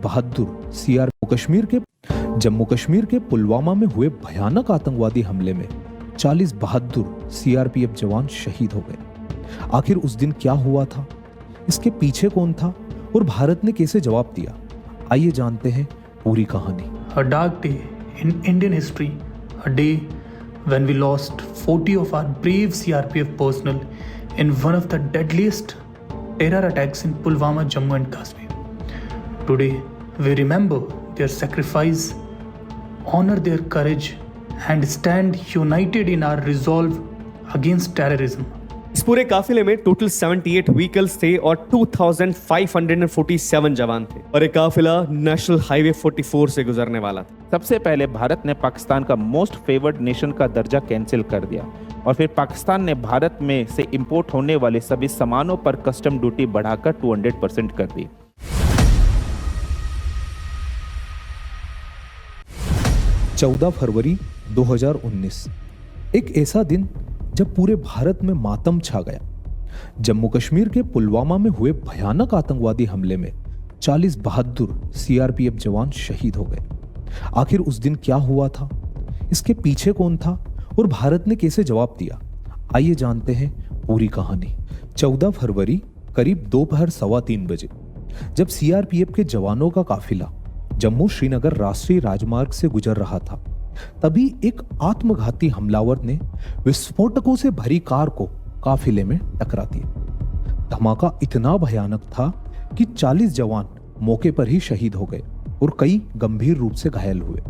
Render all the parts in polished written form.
बहादुर कश्मीर के जम्मू कश्मीर के पुलवामा में हुए भयानक आतंकवादी हमले में 40 बहादुर सीआरपीएफ जवान शहीद हो गए। आखिर उस दिन क्या हुआ था, इसके पीछे कौन था और भारत ने कैसे जवाब दिया, आइए जानते हैं पूरी कहानी। A dark day in Indian history, a day when we lost 40 of our brave CRPF personnel in one of the deadliest terror attacks in Pulwama, Jammu and Kashmir. Today, we remember their sacrifice, honor their courage, and stand united in our resolve against terrorism. इस पूरे काफिले में total 78 vehicles थे और 2547 जवान थे और ये काफिला नेशनल हाईवे 44 से गुजरने वाला था। सबसे पहले भारत ने पाकिस्तान का मोस्ट फेवर्ड नेशन का दर्जा कैंसिल कर दिया और फिर पाकिस्तान ने भारत में से इंपोर्ट होने वाले सभी सामानों पर कस्टम ड्यूटी बढ़ाकर 200% कर दी। चौदह फरवरी 2019 एक ऐसा दिन जब पूरे भारत में मातम छा गया। जम्मू कश्मीर के पुलवामा में हुए भयानक आतंकवादी हमले में 40 बहादुर सीआरपीएफ जवान शहीद हो गए। आखिर उस दिन क्या हुआ था, इसके पीछे कौन था और भारत ने कैसे जवाब दिया, आइए जानते हैं पूरी कहानी। 14 फरवरी करीब दोपहर 3:15 बजे जब सीआरपीएफ के जवानों का काफिला जम्मू श्रीनगर राष्ट्रीय राजमार्ग से गुजर रहा था, तभी एक आत्मघाती हमलावर ने विस्फोटकों से भरी कार को काफिले में टकरा दिया। धमाका इतना भयानक था कि 40 जवान मौके पर ही शहीद हो गए और कई गंभीर रूप से घायल हुए।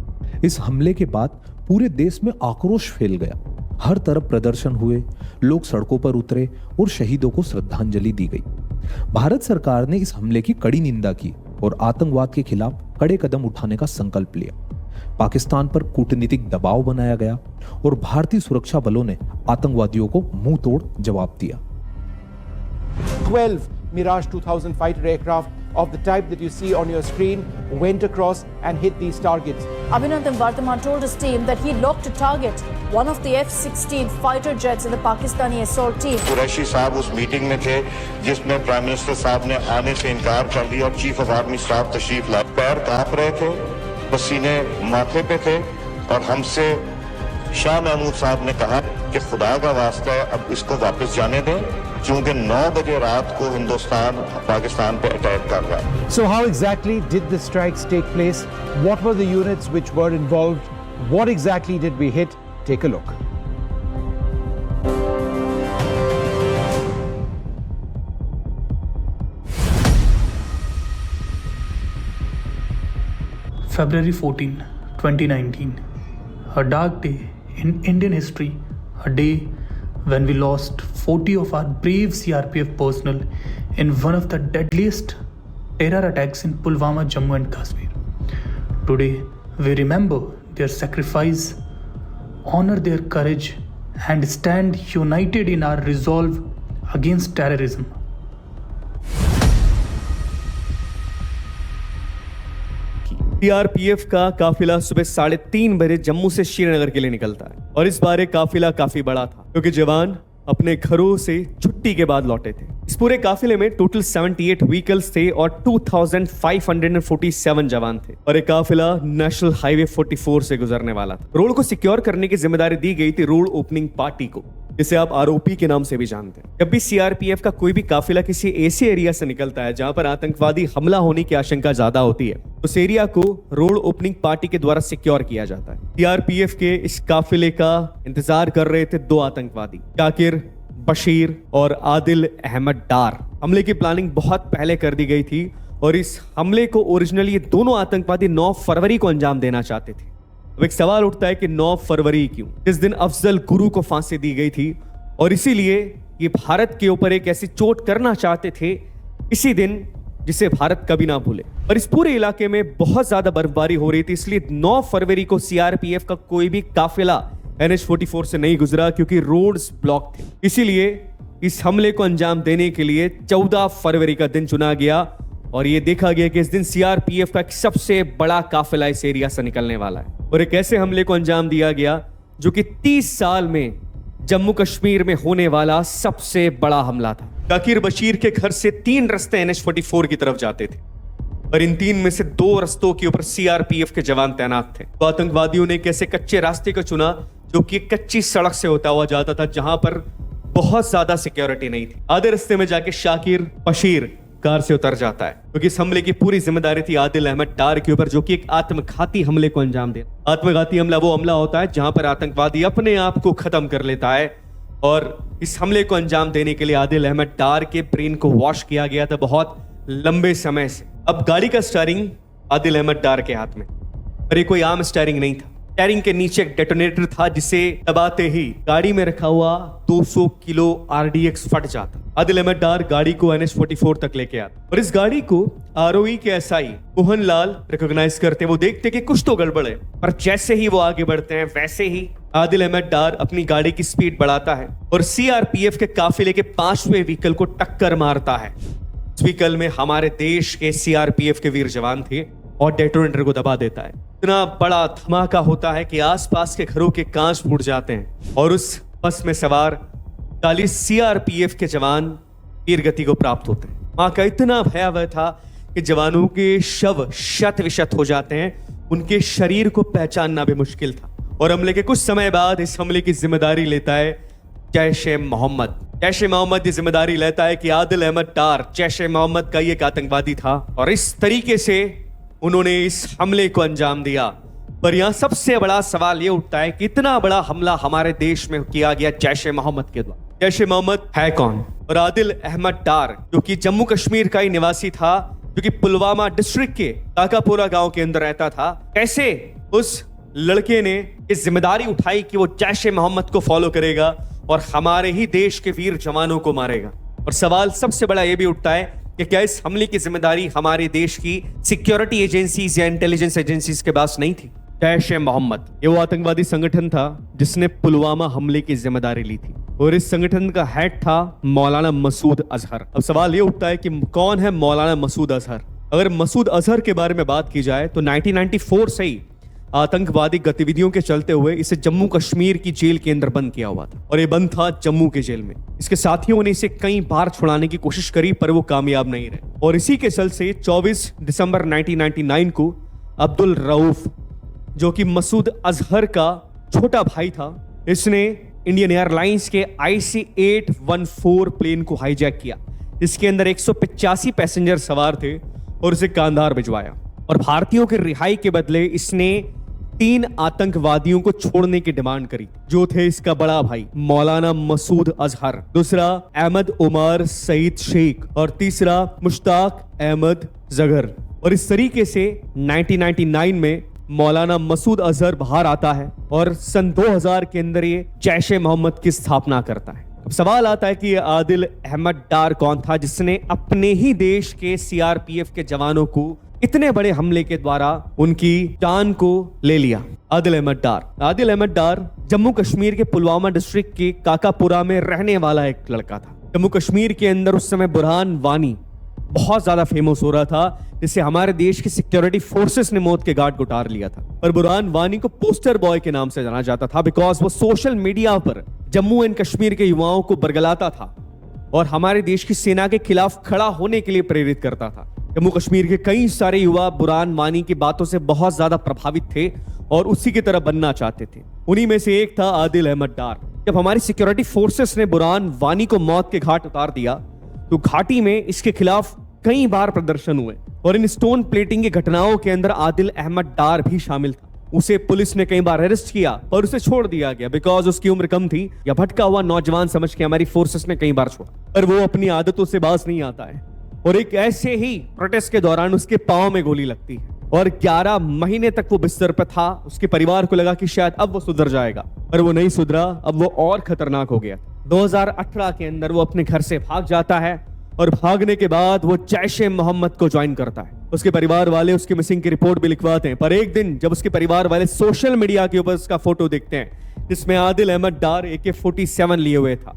इस हमले के बाद पूरे देश में आक्रोश फैल गया। हर तरफ प्रदर्शन हुए, लोग सड़कों पर उतरे और शहीदों को श्रद्धांजलि दी गई। भारत सरकार ने इस हमले की कड़ी निंदा की और आतंकवाद के खिलाफ कड़े कदम उठाने का संकल्प लिया। पाकिस्तान पर कूटनीतिक दबाव बनाया गया और भारतीय सुरक्षा बलों ने आतंकवादियों को मुंह तोड़ जवाब दिया। 12 Mirage 2000 fighter aircraft of the type that you see on your screen went across and hit these targets. Abhinandan Vardhaman told his team that he locked a target, one of the F-16 fighter jets in the Pakistani assault team. Qureshi साहब उस meeting में थे जिसमें prime minister साहब ने आने से इनकार कर दिया और चीफ ऑफ आर्मी स्टाफ तशरीफ लाए। पैर कांप रहे थे, पसीने माथे पे थे और हमसे शाह महमूद साहब ने कहा कि खुदा का वास्ता है अब इसको वापस जाने दें, क्योंकि 9 बजे रात को हिंदुस्तान पाकिस्तान पे अटैक कर रहा है। So how exactly did the strikes take place? What were the units which were involved? What exactly did we hit? Take a look. February 14, 2019, a dark day in Indian history, a day when we lost 40 of our brave CRPF personnel in one of the deadliest terror attacks in Pulwama, Jammu and Kashmir. Today, we remember their sacrifice, honor their courage, and stand united in our resolve against terrorism. CRPF का काफिला सुबह 3:30 बजे जम्मू से श्रीनगर के लिए निकलता है और इस बार काफिला काफी बड़ा था क्योंकि जवान अपने घरों से छुट्टी के बाद लौटे थे। इस पूरे काफिले में टोटल 78 व्हीकल्स थे और 2547 जवान थे और ये काफिला नेशनल हाईवे 44 से गुजरने वाला था। रोड को सिक्योर करने की जिम्मेदारी दी गई थी रोड ओपनिंग पार्टी को, जिसे आप आरओपी के नाम से भी जानते हैं। जब भी सीआरपीएफ का कोई भी काफिला किसी ऐसे एरिया से निकलता है जहां पर आतंकवादी हमला होने की आशंका ज्यादा होती है, उस एरिया को रोड ओपनिंग पार्टी के द्वारा सिक्योर किया जाता है। सीआरपीएफ के इस काफिले का इंतजार कर रहे थे 2 आतंकवादी, शाकिर बशीर और आदिल अहमद डार। हमले की प्लानिंग बहुत पहले कर दी गई थी और इस हमले को ओरिजिनली ये दोनों आतंकवादी 9 फरवरी को अंजाम देना चाहते थे। अब एक सवाल उठता है कि 9 फरवरी क्यों? इस दिन अफजल गुरु को फांसी दी गई थी और इसीलिए ये भारत के ऊपर एक ऐसी चोट करना चाहते थे इसी दिन जिसे भारत कभी ना भूले। और इस पूरे इलाके में बहुत ज्यादा बर्फबारी हो रही थी, इसलिए 9 फरवरी को सीआरपीएफ का कोई भी काफिला NH-44 से नहीं गुजरा क्योंकि रोड्स ब्लॉक थे। इसीलिए इस हमले को अंजाम देने के लिए 14 फरवरी का दिन चुना गया और यह देखा गया कि इस दिन सीआरपीएफ का एक सबसे बड़ा काफिला इस एरिया से निकलने वाला है और एक ऐसे हमले को अंजाम दिया गया जो कि 30 साल में जम्मू कश्मीर में होने वाला सबसे बड़ा हमला था। शाकिर बशीर के घर से 3 रास्ते NH-44 की तरफ जाते थे और इन 3 में से 2 रास्तों के ऊपर सीआरपीएफ के जवान तैनात थे। तो आतंकवादियों ने एक ऐसे कच्चे रास्ते को चुना जो कि एक कच्ची सड़क से होता हुआ जाता था, जहां पर बहुत ज्यादा सिक्योरिटी नहीं थी। आधे रास्ते में जाके शाकिर बशीर कार से उतर जाता है, क्योंकि इस हमले की पूरी जिम्मेदारी थी आदिल अहमद डार के ऊपर, जो कि एक आत्मघाती हमले को अंजाम दे। आत्मघाती हमला वो हमला होता है जहां पर आतंकवादी अपने आप को खत्म कर लेता है, और इस हमले को अंजाम देने के लिए आदिल अहमद डार के ब्रेन को वॉश किया गया था बहुत लंबे समय से। अब गाड़ी का स्टीयरिंग आदिल अहमद डार के हाथ में, पर ये कोई आम स्टीयरिंग नहीं था। स्टीयरिंग के नीचे एक डेटोनेटर था, जिसे दबाते ही गाड़ी में रखा हुआ 200 किलो आरडीएक्स फट जाता। आदिल अहमद डार गाड़ी को NH-44 तक लेके आता, और इस गाड़ी को आरओई के एसआई मोहन लाल रिकॉग्नाइज करते। वो देखते कि कुछ तो गड़बड़ है, पर जैसे ही वो आगे बढ़ते हैं वैसे ही आदिल अहमद डार अपनी गाड़ी की स्पीड बढ़ाता है और सीआरपीएफ के काफिले के 5वें व्हीकल को टक्कर मारता है। इस व्हीकल में हमारे देश के सीआरपीएफ के वीर जवान थे, और डेटोनेटर को दबा देता है। इतना बड़ा धमाका होता है कि आसपास के घरों के कांच फूट जाते हैं, और उस बस में सवार 40 सीआरपीएफ के जवान वीरगति को प्राप्त होते हैं। वहां का इतना भयावह था कि जवानों के शव शत विशत हो जाते हैं, उनके शरीर को पहचानना भी मुश्किल था। और हमले के कुछ समय बाद इस हमले की जिम्मेदारी लेता है जैश-ए-मोहम्मद। जैश-ए-मोहम्मद ये जिम्मेदारी लेता है कि आदिल अहमद डार जैश-ए-मोहम्मद का एक आतंकवादी था, और इस तरीके से उन्होंने इस हमले को अंजाम दिया। पर यहां सबसे बड़ा सवाल यह उठता है कि इतना बड़ा हमला हमारे देश में किया गया जैश-ए-मोहम्मद के द्वारा। जैश-ए-मोहम्मद है कौन? और आदिल अहमद डार, जो कि जम्मू कश्मीर का ही निवासी था, जो कि पुलवामा डिस्ट्रिक्ट के काकापुरा गांव के अंदर रहता था, कैसे उस लड़के ने इस जिम्मेदारी उठाई कि वो जैश-ए-मोहम्मद को फॉलो करेगा और हमारे ही देश के वीर जवानों को मारेगा। और सवाल सबसे बड़ा यह भी उठता है कि क्या इस हमले की जिम्मेदारी हमारे देश की सिक्योरिटी एजेंसीज या इंटेलिजेंस एजेंसीज के पास नहीं थी? जैश-ए-मोहम्मद ये वो आतंकवादी संगठन था जिसने पुलवामा हमले की जिम्मेदारी ली थी, और इस संगठन का हेड था मौलाना मसूद अजहर। अब सवाल ये उठता है कि कौन है मौलाना मसूद अजहर? अगर मसूद अजहर के बारे में बात की जाए तो 1994 से ही आतंकवादी गतिविधियों के चलते हुए इसे जम्मू कश्मीर की जेल के अंदर बंद किया हुआ था, और ये बंद था जम्मू के जेल में। इसके साथियों ने इसे कई बार छुड़ाने की कोशिश करी, पर वो कामयाब नहीं रहे, और इसी के चलते 24 दिसंबर 1999 को अब्दुल रऊफ, जो कि मसूद अजहर का छोटा भाई था, इसने इंडियन एयरलाइंस के IC-814 प्लेन को हाईजैक किया। इसके अंदर 185 पैसेंजर सवार थे, और उसे कांधार भिजवाया, और भारतीयों के रिहाई के बदले इसने 3 आतंकवादियों को छोड़ने की डिमांड करी, जो थे इसका बड़ा भाई मौलाना मसूद अजहर, दूसरा अहमद उमर सईद शेख, और तीसरा मुश्ताक अहमद जगर। और इस तरीके से 1999 में मौलाना मसूद अजहर बाहर आता है, और सन 2000 के अंदर ये जैश-ए-मोहम्मद की स्थापना करता है। अब सवाल आता है कि ये आदिल अहमद डार कौन था, जिसने अपने ही देश के सीआरपीएफ के जवानों को इतने बड़े हमले के द्वारा उनकी जान को ले लिया? आदिल अहमद डार जम्मू कश्मीर के पुलवामा डिस्ट्रिक्ट के काकापुरा में रहने वाला एक लड़का था। जम्मू कश्मीर के अंदर उस समय बुरहान वानी बहुत ज्यादा फेमस हो रहा था, जिससे हमारे देश की सिक्योरिटी फोर्सेस ने मौत के घाट उतार लिया था। पर बुरहान वानी को पोस्टर बॉय के नाम से जाना जाता था, बिकॉज वो सोशल मीडिया पर जम्मू एंड कश्मीर के युवाओं को बरगलाता था और हमारे देश की सेना के खिलाफ खड़ा होने के लिए प्रेरित करता था। जम्मू कश्मीर के कई सारे युवा बुरहान वानी की बातों से बहुत ज्यादा प्रभावित थे और उसी की तरह बनना चाहते थे। उन्हीं में से एक था आदिल अहमद डार। जब हमारी सिक्योरिटी फोर्सेस ने बुरहान वानी को मौत के घाट उतार दिया, तो घाटी में इसके खिलाफ कई बार प्रदर्शन हुए, और इन स्टोन प्लेटिंग की घटनाओं के अंदर आदिल अहमद डार भी शामिल था। उसे पुलिस ने कई बार अरेस्ट किया और उसे छोड़ दिया गया, बिकॉज उसकी उम्र कम थी, या भटका हुआ नौजवान समझ के हमारी फोर्सेस ने कई बार छोड़ा। पर वो अपनी आदतों से बाज नहीं आता है, और एक ऐसे ही प्रोटेस्ट के दौरान उसके पांव में गोली लगती है, और 11 महीने तक वो बिस्तर पर था। उसके परिवार को लगा कि शायद अब वो सुधर जाएगा, पर वो नहीं सुधरा। अब वो और खतरनाक हो गया। 2018 के अंदर वो अपने घर से भाग जाता है, और भागने के बाद वो जैश-ए-मोहम्मद को ज्वाइन करता है। उसके परिवार वाले उसकी मिसिंग की रिपोर्ट भी लिखवाते हैं, पर एक दिन जब उसके परिवार वाले सोशल मीडिया के ऊपर उसका फोटो देखते हैं, जिसमें आदिल अहमद डार AK-47 लिए हुए था,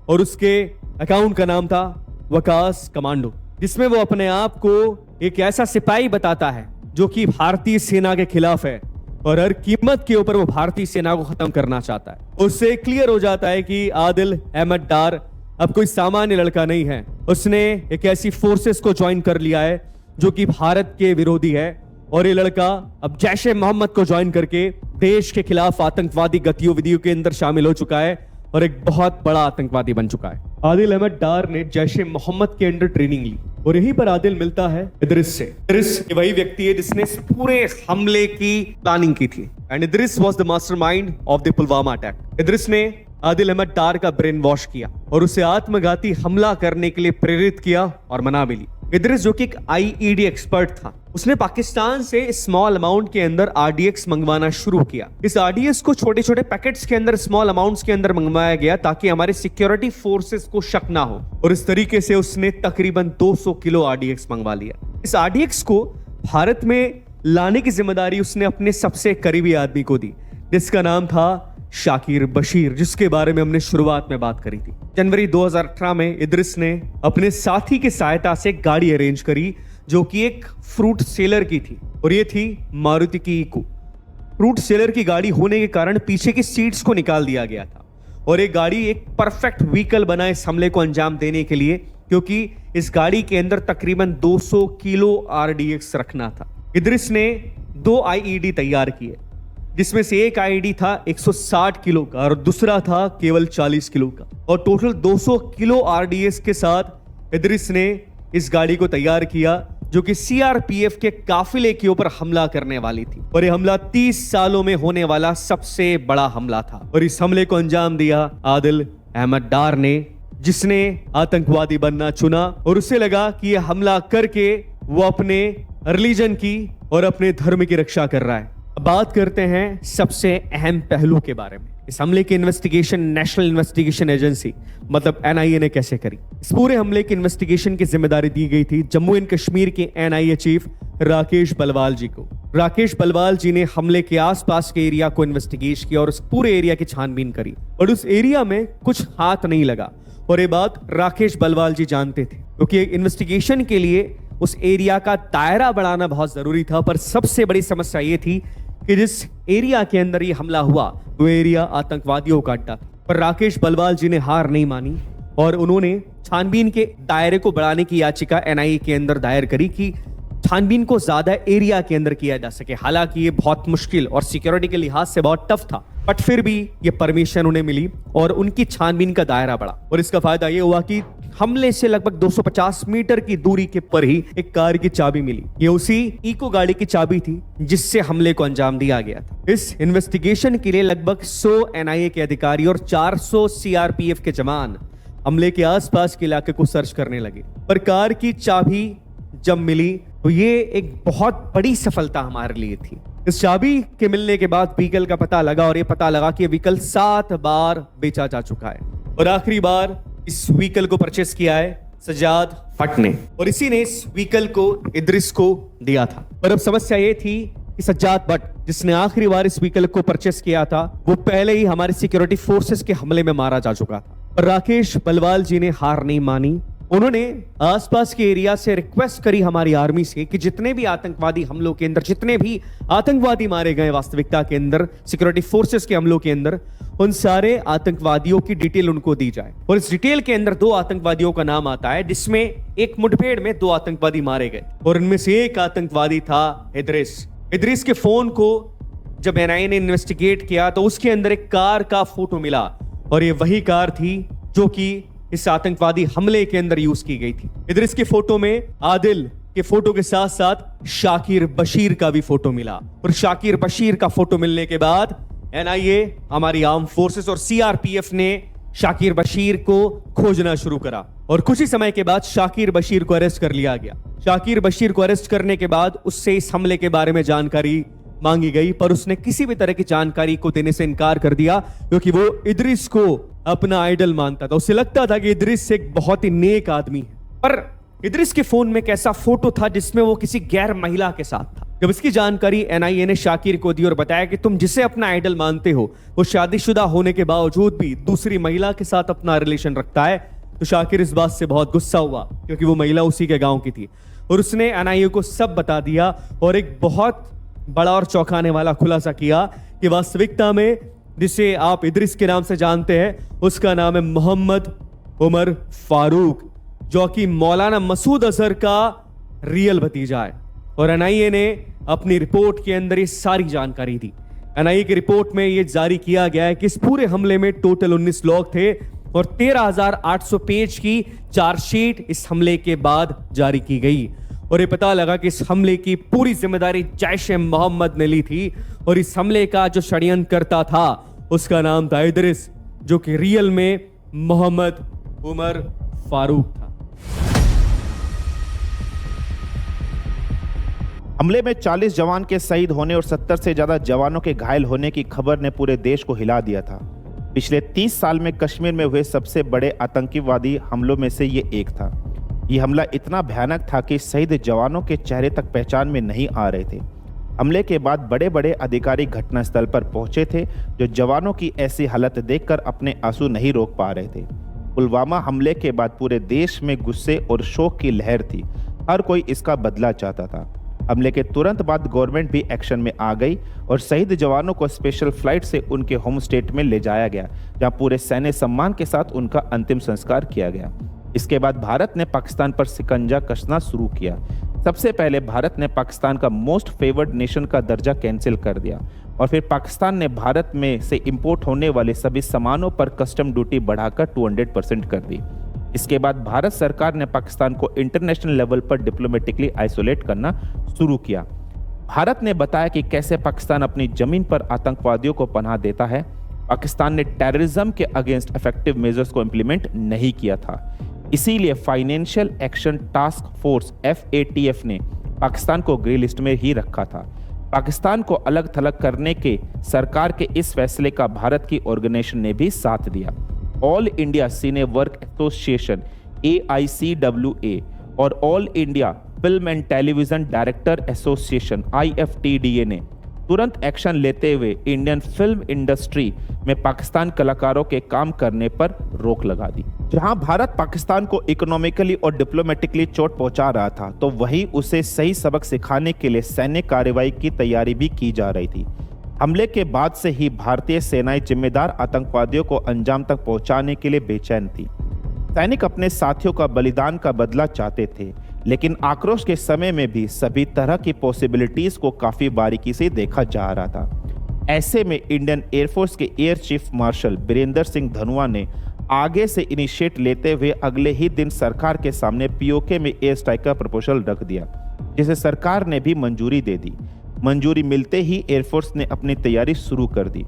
और उसके अकाउंट का नाम था वकास कमांडो, जिसमें वो अपने आप को एक ऐसा सिपाही बताता है जो कि भारतीय सेना के खिलाफ है, और हर कीमत के ऊपर वो भारतीय सेना को खत्म करना चाहता है। उससे क्लियर हो जाता है कि आदिल अहमद डार अब कोई सामान्य लड़का नहीं है। उसने एक ऐसी फोर्सेस को ज्वाइन कर लिया है जो कि भारत के विरोधी है, और ये लड़का अब जैश ए मोहम्मद को ज्वाइन करके देश के खिलाफ आतंकवादी गतिविधियों के अंदर शामिल हो चुका है और एक बहुत बड़ा आतंकवादी बन चुका है। आदिल अहमद डार ने जैश ए मोहम्मद के अंडर ट्रेनिंग ली और यहीं पर आदिल मिलता है इदरिस से। इदरिस वही व्यक्ति है जिसने इस पूरे हमले की प्लानिंग की थी, and Idris was the mastermind of the Pulwama attack. Idris ने आदिल अहमद डार का ब्रेन वॉश किया और उसे आत्मघाती हमला करने के लिए प्रेरित किया और मना भी ली। इदरिस जो कि एक आईईडी एक्सपर्ट था, उसने पाकिस्तान से स्मॉल अमाउंट के अंदर आरडीएक्स मंगवाना शुरू किया। इस आरडीएक्स को छोटे छोटे पैकेट्स के अंदर, स्मॉल अमाउंट्स के अंदर मंगवाया गया ताकि हमारे सिक्योरिटी फोर्सेस को शक ना हो, और इस तरीके से उसने तकरीबन 200 किलो आरडीएक्स मंगवा लिया। इस आरडीएक्स को भारत में लाने की जिम्मेदारी उसने अपने सबसे करीबी आदमी को दी, जिसका नाम था शाकिर बशीर, जिसके बारे में हमने शुरुआत में बात करी थी। जनवरी 2018 में इदरिस ने अपने साथी की सहायता से गाड़ी अरेंज करी जो कि एक फ्रूट सेलर की थी, और ये थी मारुति की इको। फ्रूट सेलर की गाड़ी होने के कारण पीछे की सीट्स को निकाल दिया गया था, और ये गाड़ी एक परफेक्ट व्हीकल बना इस हमले को अंजाम देने के लिए, क्योंकि इस गाड़ी के अंदर तकरीबन 200 किलो आरडीएक्स रखना था। इदरिस ने 2 आईईडी तैयार किए, जिसमें से एक आईईडी था 160 किलो का और दूसरा था केवल 40 किलो का, और टोटल 200 किलो आरडीएक्स के साथ इदरिस ने इस गाड़ी को तैयार किया जो कि सीआरपीएफ के काफिले के ऊपर हमला करने वाली थी, और यह हमला 30 सालों में होने वाला सबसे बड़ा हमला था। और इस हमले को अंजाम दिया आदिल अहमद डार ने, जिसने आतंकवादी बनना चुना, और उसे लगा कि यह हमला करके वो अपने रिलीजन की और अपने धर्म की रक्षा कर रहा है। बात करते हैं सबसे अहम पहलू के बारे में। इस हमले की इन्वेस्टिगेशन नेशनल इन्वेस्टिगेशन एजेंसी मतलब एनआईए ने कैसे करी। इस पूरे हमले की इन्वेस्टिगेशन की जिम्मेदारी दी गई थी जम्मू एंड कश्मीर के एनआईए चीफ राकेश बलवाल जी को। राकेश बलवाल जी ने हमले के आसपास के एरिया को इन्वेस्टिगेट किया और उस पूरे एरिया की छानबीन करी, और उस एरिया में कुछ हाथ नहीं लगा, और ये बात राकेश बलवाल जी जानते थे, क्योंकि इन्वेस्टिगेशन के लिए उस एरिया का दायरा बढ़ाना बहुत जरूरी था। पर सबसे बड़ी समस्या ये थी कि जिस एरिया के अंदर ये हमला हुआ वो एरिया आतंकवादियों का अड्डा था। पर राकेश बलवाल जी ने हार नहीं मानी और उन्होंने छानबीन के दायरे को बढ़ाने की याचिका एनआईए के अंदर दायर करी कि छानबीन को ज्यादा एरिया के अंदर किया जा सके। हालांकि ये बहुत मुश्किल और सिक्योरिटी के लिहाज से बहुत टफ था, बट फिर भी ये परमिशन उन्हें मिली और उनकी छानबीन का दायरा बढ़ा। और इसका फायदा ये हुआ कि हमले से लगभग 250 मीटर की दूरी के पर ही एक कार की चाबी मिली। ये उसी इको गाड़ी की चाबी थी जिससे हमले को अंजाम दिया गया था। इस इन्वेस्टिगेशन के लिए लगभग 100 एनआईए के अधिकारी और 400 सीआरपीएफ के जवान हमले के आसपास के इलाके को सर्च करने लगे। पर कार की चाबी जब मिली तो ये एक बहुत बड़ी सफलता हमारे लिए थी। इस चाबी के मिलने के बाद व्हीकल का पता लगा, और ये पता लगा कि व्हीकल 7 बार बेचा जा चुका है, और आखिरी बार इस व्हीकल को परचेस किया है सजाद भट्ट ने, और इसी ने इस व्हीकल को इदरिस को दिया था। पर अब समस्या ये थी कि सज्जाद भट्ट जिसने आखिरी बार इस व्हीकल को परचेस किया था वो पहले ही हमारे सिक्योरिटी फोर्सेस के हमले में मारा जा चुका था। पर राकेश बलवाल जी ने हार नहीं मानी। उन्होंने आसपास के एरिया से रिक्वेस्ट करी हमारी आर्मी से कि जितने भी आतंकवादी हमलों के अंदर, जितने भी आतंकवादी मारे गए वास्तविकता के अंदर सिक्योरिटी फोर्सेस के हमलों के अंदर, उन सारे आतंकवादियों की डिटेल उनको दी जाए। और इस डिटेल के अंदर 2 आतंकवादियों का नाम आता है, जिसमें एक मुठभेड़ में 2 आतंकवादी मारे गए, और इनमें से एक आतंकवादी था इदरिस। इदरिस के फोन को जब एनआईए ने इन्वेस्टिगेट किया तो उसके अंदर एक कार का फोटो मिला, और ये वही कार थी जो कि इस आतंकवादी हमले के अंदर यूज की गई थी। इदरिस के फोटो में आदिल के फोटो के साथ साथ शाकिर बशीर का भी फोटो मिला, और शाकिर बशीर का फोटो मिलने के बाद एनआईए, हमारी आर्म फोर्सेस और सीआरपीएफ ने शाकिर बशीर को खोजना शुरू करा, और कुछ ही समय के बाद शाकिर बशीर को अरेस्ट कर लिया गया। शाकिर बशीर को अरेस्ट करने के बाद उससे इस हमले के बारे में जानकारी मांगी गई, पर उसने किसी भी तरह की जानकारी को देने से इनकार कर दिया, क्योंकि वो इदरिस को अपना आइडल मानता था। उसे लगता था कि इदरिस एक बहुत ही नेक आदमी है। पर इदरिस के फोन में एक ऐसा फोटो था जिसमें वो किसी गैर महिला के साथ था। जब इसकी जानकारी एनआईए ने शाकिर को दी और बताया कि तुम जिसे अपना आइडल मानते हो वो शादीशुदा होने के बावजूद भी दूसरी महिला के साथ अपना रिलेशन रखता है, तो शाकिर इस बात से बहुत गुस्सा हुआ, क्योंकि वो महिला उसी के गांव की थी, और उसने एनआईए को सब बता दिया और एक बहुत बड़ा और चौंकाने वाला खुलासा किया कि वास्तविकता में जिसे आप इदरिस के नाम से जानते हैं उसका नाम है मोहम्मद उमर फारूक, जो कि मौलाना मसूद अजहर का रियल भतीजा है और एनआईए ने अपनी रिपोर्ट के अंदर ये सारी जानकारी दी। एनआईए की रिपोर्ट में ये जारी किया गया है कि इस पूरे हमले में टोटल 19 लोग थे और 13,800 पेज की चार्जशीट इस हमले के बाद जारी की गई और ये पता लगा कि इस हमले की पूरी जिम्मेदारी जैश ए मोहम्मद ने ली थी और इस हमले का जो षड्यंत्रकर्ता था उसका नाम था इदरिस, जो कि रियल में मोहम्मद उमर फारूक था। हमले में 40 जवान के शहीद होने और 70 से ज्यादा जवानों के घायल होने की खबर ने पूरे देश को हिला दिया था। पिछले 30 साल में कश्मीर में हुए सबसे बड़े आतंकवादी हमलों में से ये एक था। ये हमला इतना भयानक था कि शहीद जवानों के चेहरे तक पहचान में नहीं आ रहे थे। हमले के बाद बड़े बड़े अधिकारी घटनास्थल पर पहुंचे थे, जो जवानों की ऐसी हालत देखकर अपने आंसू नहीं रोक पा रहे थे। पुलवामा हमले के बाद पूरे देश में गुस्से और शोक की लहर थी। हर कोई इसका बदला चाहता था। हमले के तुरंत बाद गवर्नमेंट भी एक्शन में आ गई और शहीद जवानों को स्पेशल फ्लाइट से उनके होम स्टेट में ले जाया गया, जहां पूरे सैन्य सम्मान के साथ उनका अंतिम संस्कार किया गया। इसके बाद भारत ने पाकिस्तान पर शिकंजा कसना शुरू किया। सबसे पहले भारत ने पाकिस्तान का मोस्ट फेवर्ड नेशन का दर्जा कैंसिल कर दिया और फिर पाकिस्तान ने भारत में से इंपोर्ट होने वाले सभी सामानों पर कस्टम ड्यूटी बढ़ाकर 200% कर दी। इसके बाद भारत सरकार ने पाकिस्तान को इंटरनेशनल लेवल पर डिप्लोमेटिकली आइसोलेट करना शुरू किया। भारत ने बताया कि कैसे पाकिस्तान अपनी जमीन पर आतंकवादियों को पनाह देता है। पाकिस्तान ने टेररिज्म के अगेंस्ट इफेक्टिव मेजर्स को इंप्लीमेंट नहीं किया था, इसीलिए financial action task force FATF ने पाकिस्तान को ग्रे लिस्ट में ही रखा था। पाकिस्तान को अलग थलग करने के सरकार के इस फैसले का भारत की ऑर्गेनाइजेशन ने भी साथ दिया। ऑल इंडिया सिने वर्क एसोसिएशन AICWA और all India film and television director association IFTDA ने तुरंत एक्शन लेते हुए इंडियन फिल्म इंडस्ट्री में पाकिस्तान कलाकारों के काम करने पर रोक लगा दी। जहां भारत पाकिस्तान को इकोनॉमिकली और डिप्लोमेटिकली चोट पहुंचा रहा था, तो वहीं उसे सही सबक सिखाने के लिए सैन्य कार्रवाई की तैयारी भी की जा रही थी। हमले के बाद से ही भारतीय सेनाएं जिम्मेदार आतंकवादियों को अंजाम तक पहुंचाने के लिए बेचैन थी। सैनिक अपने साथियों का बलिदान का बदला चाहते थे, लेकिन आक्रोश के समय में भी सभी तरह की पॉसिबिलिटीज को काफी बारीकी से देखा जा रहा था। ऐसे में इंडियन एयरफोर्स के air chief marshal Birender Singh Dhanoa ने आगे से इनिशिएट लेते हुए अगले ही दिन सरकार के सामने POK में एयर स्ट्राइक का प्रपोजल रख दिया, जिसे सरकार ने भी मंजूरी दे दी। मंजूरी मिलते ही एयरफोर्स ने अपनी तैयारी शुरू कर दी।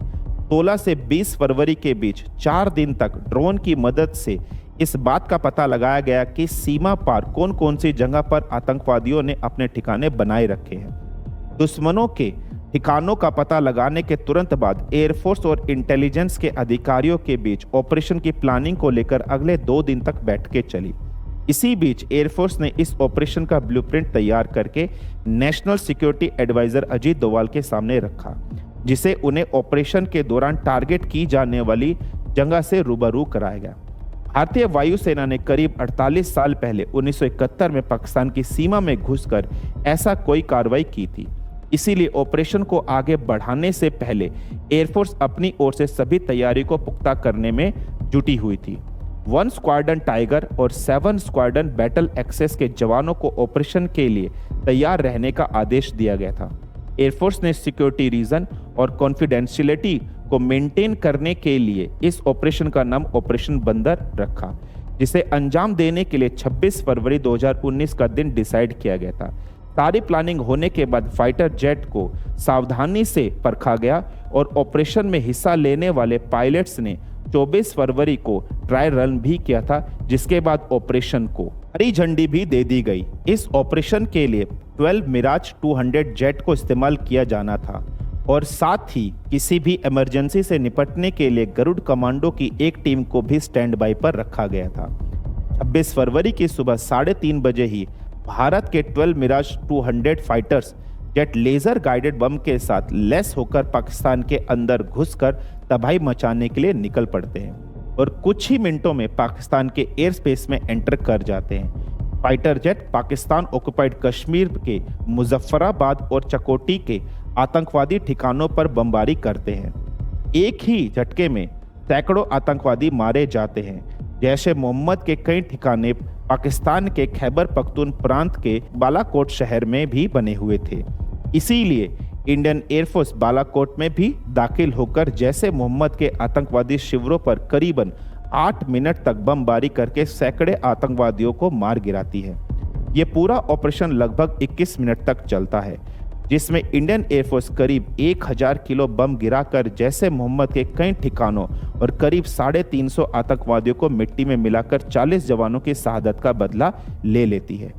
16 से 20 फरवरी के बीच 4 दिन तक ड्रोन की मदद से इस बात का पता लगाया गया कि सीमा पार कौन कौन सी जगह पर आतंकवादियों ने अपने ठिकाने बनाए रखे हैं। दुश्मनों के ठिकानों का पता लगाने के तुरंत बाद एयरफोर्स और इंटेलिजेंस के अधिकारियों के बीच ऑपरेशन की प्लानिंग को लेकर अगले 2 दिन तक बैठकें चली। इसी बीच एयरफोर्स ने इस ऑपरेशन का ब्लूप्रिंट तैयार करके national security adviser Ajit Doval के सामने रखा, जिसे उन्हें ऑपरेशन के दौरान टारगेट की जाने वाली जगह से रूबरू कराया गया। भारतीय वायुसेना ने करीब 48 साल पहले 1971 में पाकिस्तान की सीमा में घुसकर ऐसा कोई कार्रवाई की थी। इसीलिए ऑपरेशन को आगे बढ़ाने से पहले एयरफोर्स अपनी ओर से सभी तैयारी को पुख्ता करने में जुटी हुई थी। 1 स्क्वाड्रन टाइगर और 7 स्क्वाड्रन बैटल एक्सेस के जवानों को ऑपरेशन के लिए तैयार रहने का आदेश दिया गया था। एयरफोर्स ने सिक्योरिटी रीजन और कॉन्फिडेंशियलिटी को मेंटेन करने के लिए इस ऑपरेशन का नाम ऑपरेशन बंदर रखा, जिसे अंजाम देने के लिए 26 फरवरी 2019 का दिन डिसाइड किया गया था। सारी प्लानिंग होने के बाद फाइटर जेट को सावधानी से परखा गया और ऑपरेशन में हिस्सा लेने वाले पायलट्स ने 24 फरवरी को ट्राई रन भी किया था, जिसके बाद ऑपरेशन को हरी झंडी भी दे दी गई। इस ऑपरेशन के लिए 12 मिराज 200 जेट को इस्तेमाल किया जाना था और साथ ही किसी भी इमरजेंसी से निपटने के लिए गरुड़ कमांडो की एक टीम को भी स्टैंड बाई पर रखा गया था। 26 फरवरी की सुबह 3:30 बजे ही भारत के 12 Mirage 200 fighters jet laser guided bomb के साथ लैस होकर पाकिस्तान के अंदर घुसकर तबाही मचाने के लिए निकल पड़ते हैं और कुछ ही मिनटों में पाकिस्तान के एयर स्पेस में एंटर कर जाते हैं। Fighter jet Pakistan occupied Kashmir के मुजफ्फराबाद और चकोटी के आतंकवादी ठिकानों पर बमबारी करते हैं। एक ही झटके में सैकड़ों आतंकवादी मारे जाते हैं। जैश ए मोहम्मद के कई ठिकाने पाकिस्तान के खैबर पख्तून प्रांत के बालाकोट शहर में भी बने हुए थे। इसीलिए इंडियन एयरफोर्स बालाकोट में भी दाखिल होकर जैश ए मोहम्मद के आतंकवादी शिविरों पर करीबन 8 मिनट तक बमबारी करके सैकड़े आतंकवादियों को मार गिराती है। ये पूरा ऑपरेशन लगभग 21 मिनट तक चलता है, जिसमें इंडियन एयरफोर्स करीब 1000 किलो बम गिराकर जैश ए मोहम्मद के कई ठिकानों और करीब 350 आतंकवादियों को मिट्टी में मिलाकर 40 जवानों की शहादत का बदला ले लेती है।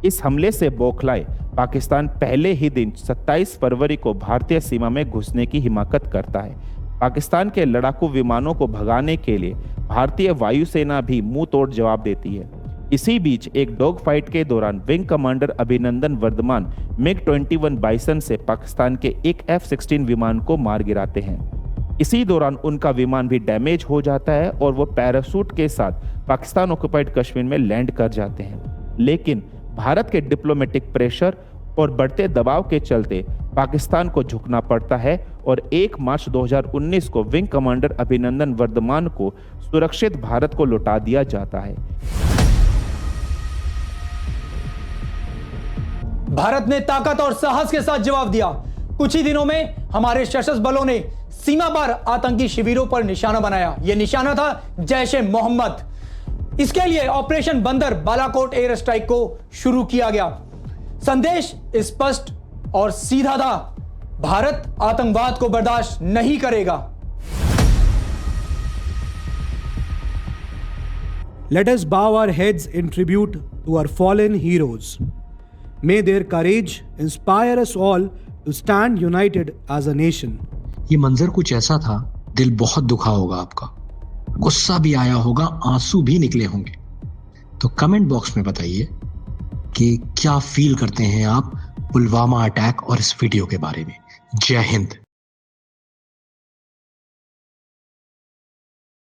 इस हमले से बौखलाए पाकिस्तान पहले ही दिन 27 फरवरी को भारतीय सीमा में घुसने की हिमाकत करता है। पाकिस्तान के लड़ाकू विमानों को भगाने के लिए भारतीय वायुसेना भी मुंह तोड़ जवाब देती है। इसी बीच एक डॉग फाइट के दौरान wing commander Abhinandan Varthaman MiG-21 bison से पाकिस्तान के एक F-16 विमान को मार गिराते हैं। इसी दौरान उनका विमान भी डैमेज हो जाता है और वो पैराशूट के साथ पाकिस्तान ऑक्युपाइड कश्मीर में लैंड कर जाते हैं। लेकिन भारत के डिप्लोमेटिक प्रेशर और बढ़ते दबाव के चलते पाकिस्तान को झुकना पड़ता है और 1 मार्च 2019 को विंग कमांडर अभिनंदन वर्धमान को सुरक्षित भारत को लौटा दिया जाता है। भारत ने ताकत और साहस के साथ जवाब दिया। कुछ ही दिनों में हमारे सशस्त्र बलों ने सीमा पार आतंकी शिविरों पर निशाना बनाया। यह निशाना था जैश ए मोहम्मद। इसके लिए ऑपरेशन बंदर बालाकोट एयर स्ट्राइक को शुरू किया गया। संदेश स्पष्ट और सीधा था, भारत आतंकवाद को बर्दाश्त नहीं करेगा। Let us bow our heads in tribute to our fallen heroes. May their courage inspire us all to stand united as a nation. ये मंजर कुछ ऐसा था, दिल बहुत दुखा होगा आपका, गुस्सा भी आया होगा, आंसू भी निकले होंगे। तो कमेंट बॉक्स में बताइए कि क्या फील करते हैं आप पुलवामा अटैक और इस वीडियो के बारे में। जय हिंद।